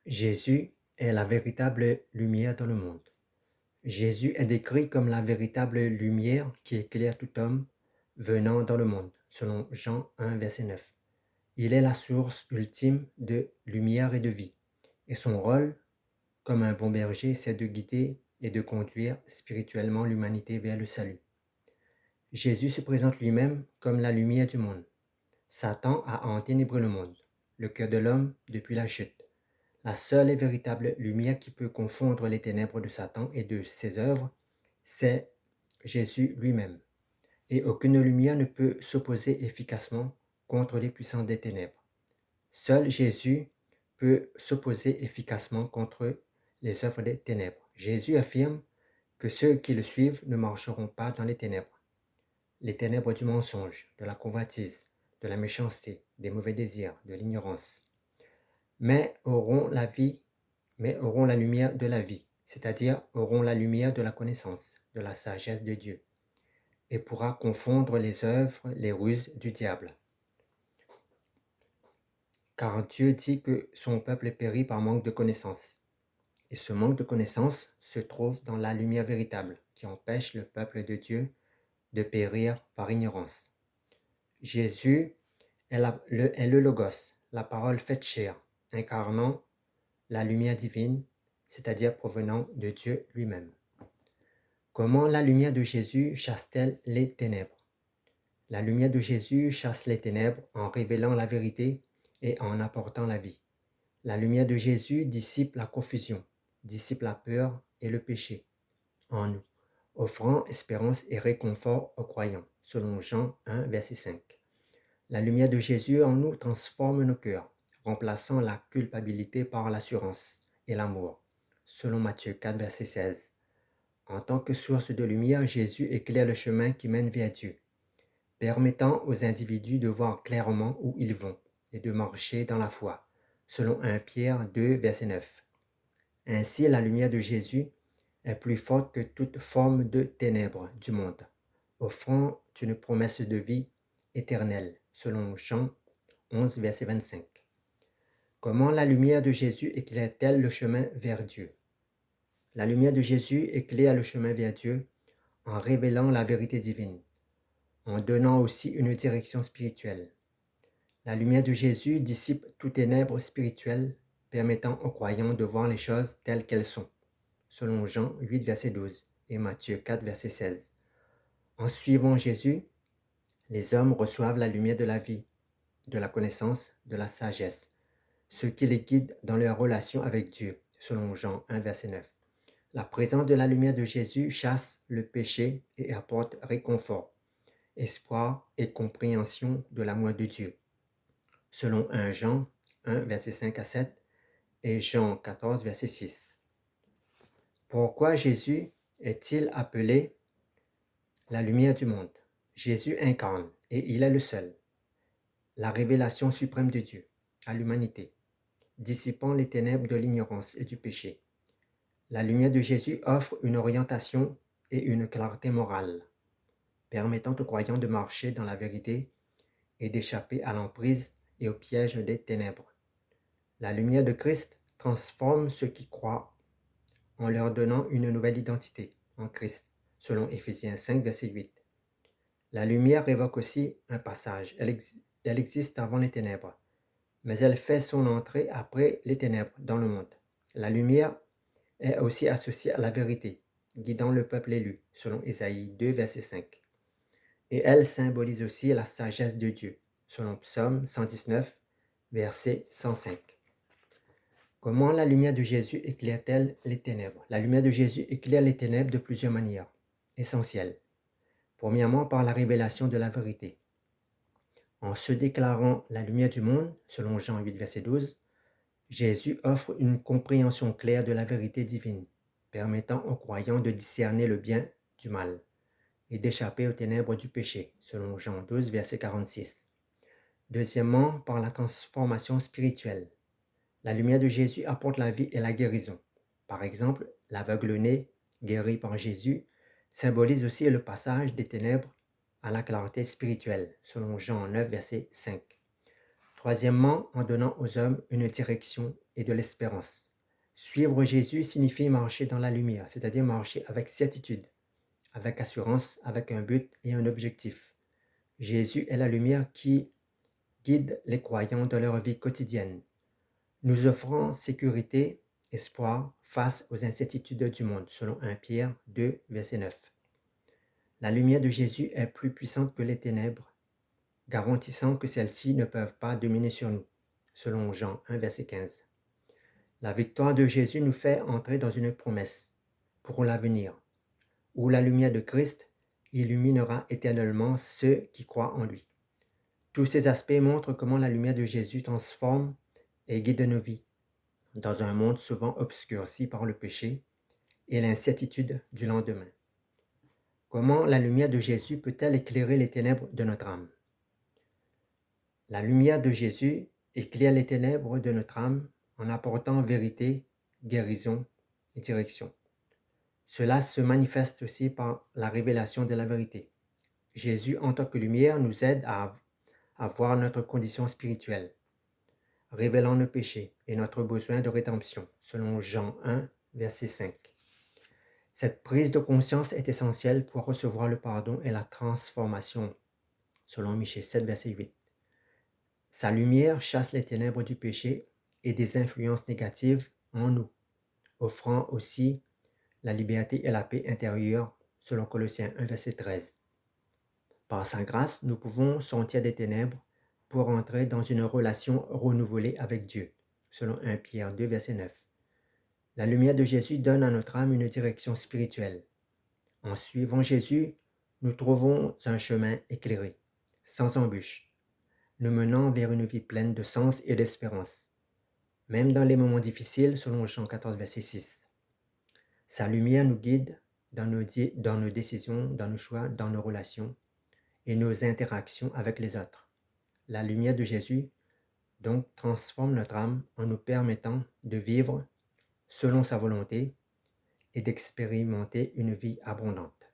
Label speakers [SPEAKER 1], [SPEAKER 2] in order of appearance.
[SPEAKER 1] Jésus est la véritable lumière dans le monde. Jésus est décrit comme la véritable lumière qui éclaire tout homme venant dans le monde, selon Jean 1, verset 9. Il est la source ultime de lumière et de vie, et son rôle, comme un bon berger, c'est de guider et de conduire spirituellement l'humanité vers le salut. Jésus se présente lui-même comme la lumière du monde. Satan a enténébré le monde, le cœur de l'homme depuis la chute. La seule et véritable lumière qui peut confondre les ténèbres de Satan et de ses œuvres, c'est Jésus lui-même. Et aucune lumière ne peut s'opposer efficacement contre les puissances des ténèbres. Seul Jésus peut s'opposer efficacement contre les œuvres des ténèbres. Jésus affirme que ceux qui le suivent ne marcheront pas dans les ténèbres du mensonge, de la convoitise, de la méchanceté, des mauvais désirs, de l'ignorance, mais auront la vie, mais auront la lumière de la vie, c'est-à-dire auront la lumière de la connaissance, de la sagesse de Dieu, et pourra confondre les œuvres, les ruses du diable. Car Dieu dit que son peuple périt par manque de connaissance. Et ce manque de connaissance se trouve dans la lumière véritable qui empêche le peuple de Dieu de périr par ignorance. Jésus est le Logos, la parole faite chair, incarnant la lumière divine, c'est-à-dire provenant de Dieu lui-même. Comment la lumière de Jésus chasse-t-elle les ténèbres? La lumière de Jésus chasse les ténèbres en révélant la vérité et en apportant la vie. La lumière de Jésus dissipe la confusion, dissipe la peur et le péché en nous, offrant espérance et réconfort aux croyants, selon Jean 1, verset 5. La lumière de Jésus en nous transforme nos cœurs, remplaçant la culpabilité par l'assurance et l'amour, selon Matthieu 4, verset 16. En tant que source de lumière, Jésus éclaire le chemin qui mène vers Dieu, permettant aux individus de voir clairement où ils vont et de marcher dans la foi, selon 1 Pierre 2, verset 9. Ainsi, la lumière de Jésus est plus forte que toute forme de ténèbres du monde, offrant une promesse de vie éternelle, selon Jean 11, verset 25. Comment la lumière de Jésus éclaire-t-elle le chemin vers Dieu? La lumière de Jésus éclaire le chemin vers Dieu en révélant la vérité divine, en donnant aussi une direction spirituelle. La lumière de Jésus dissipe tout ténèbre spirituel, permettant aux croyants de voir les choses telles qu'elles sont, selon Jean 8, verset 12 et Matthieu 4, verset 16. En suivant Jésus, les hommes reçoivent la lumière de la vie, de la connaissance, de la sagesse, ce qui les guide dans leur relation avec Dieu, selon Jean 1, verset 9. La présence de la lumière de Jésus chasse le péché et apporte réconfort, espoir et compréhension de l'amour de Dieu, selon 1 Jean 1, verset 5 à 7 et Jean 14, verset 6. Pourquoi Jésus est-il appelé la lumière du monde? Jésus incarne, et il est le seul, la révélation suprême de Dieu à l'humanité, dissipant les ténèbres de l'ignorance et du péché. La lumière de Jésus offre une orientation et une clarté morale, permettant aux croyants de marcher dans la vérité et d'échapper à l'emprise et au piège des ténèbres. La lumière de Christ transforme ceux qui croient en leur donnant une nouvelle identité en Christ, selon Éphésiens 5, verset 8. La lumière évoque aussi un passage. Elle existe avant les ténèbres, mais elle fait son entrée après les ténèbres dans le monde. La lumière est aussi associée à la vérité, guidant le peuple élu, selon Ésaïe 2, verset 5. Et elle symbolise aussi la sagesse de Dieu, selon Psaume 119, verset 105. Comment la lumière de Jésus éclaire-t-elle les ténèbres? La lumière de Jésus éclaire les ténèbres de plusieurs manières essentielles. Premièrement, par la révélation de la vérité. En se déclarant la lumière du monde, selon Jean 8, verset 12, Jésus offre une compréhension claire de la vérité divine, permettant aux croyants de discerner le bien du mal et d'échapper aux ténèbres du péché, selon Jean 12, verset 46. Deuxièmement, par la transformation spirituelle. La lumière de Jésus apporte la vie et la guérison. Par exemple, l'aveugle-né, guéri par Jésus, symbolise aussi le passage des ténèbres à la clarté spirituelle, selon Jean 9, verset 5. Troisièmement, en donnant aux hommes une direction et de l'espérance. Suivre Jésus signifie marcher dans la lumière, c'est-à-dire marcher avec certitude, avec assurance, avec un but et un objectif. Jésus est la lumière qui guide les croyants dans leur vie quotidienne, nous offrant sécurité, espoir face aux incertitudes du monde, selon 1 Pierre 2, verset 9. La lumière de Jésus est plus puissante que les ténèbres, garantissant que celles-ci ne peuvent pas dominer sur nous, selon Jean 1, verset 15. La victoire de Jésus nous fait entrer dans une promesse pour l'avenir, où la lumière de Christ illuminera éternellement ceux qui croient en lui. Tous ces aspects montrent comment la lumière de Jésus transforme et guide nos vies, dans un monde souvent obscurci par le péché et l'incertitude du lendemain. Comment la lumière de Jésus peut-elle éclairer les ténèbres de notre âme? La lumière de Jésus éclaire les ténèbres de notre âme en apportant vérité, guérison et direction. Cela se manifeste aussi par la révélation de la vérité. Jésus, en tant que lumière, nous aide à voir notre condition spirituelle, révélant nos péchés et notre besoin de rédemption, selon Jean 1, verset 5. Cette prise de conscience est essentielle pour recevoir le pardon et la transformation, selon Michée 7, verset 8. Sa lumière chasse les ténèbres du péché et des influences négatives en nous, offrant aussi la liberté et la paix intérieure, selon Colossiens 1, verset 13. Par sa grâce, nous pouvons sortir des ténèbres pour entrer dans une relation renouvelée avec Dieu, selon 1 Pierre 2, verset 9. La lumière de Jésus donne à notre âme une direction spirituelle. En suivant Jésus, nous trouvons un chemin éclairé, sans embûches, nous menant vers une vie pleine de sens et d'espérance, même dans les moments difficiles, selon Jean 14, verset 6. Sa lumière nous guide dans nos décisions, dans nos choix, dans nos relations et nos interactions avec les autres. La lumière de Jésus, donc, transforme notre âme en nous permettant de vivre selon sa volonté et d'expérimenter une vie abondante.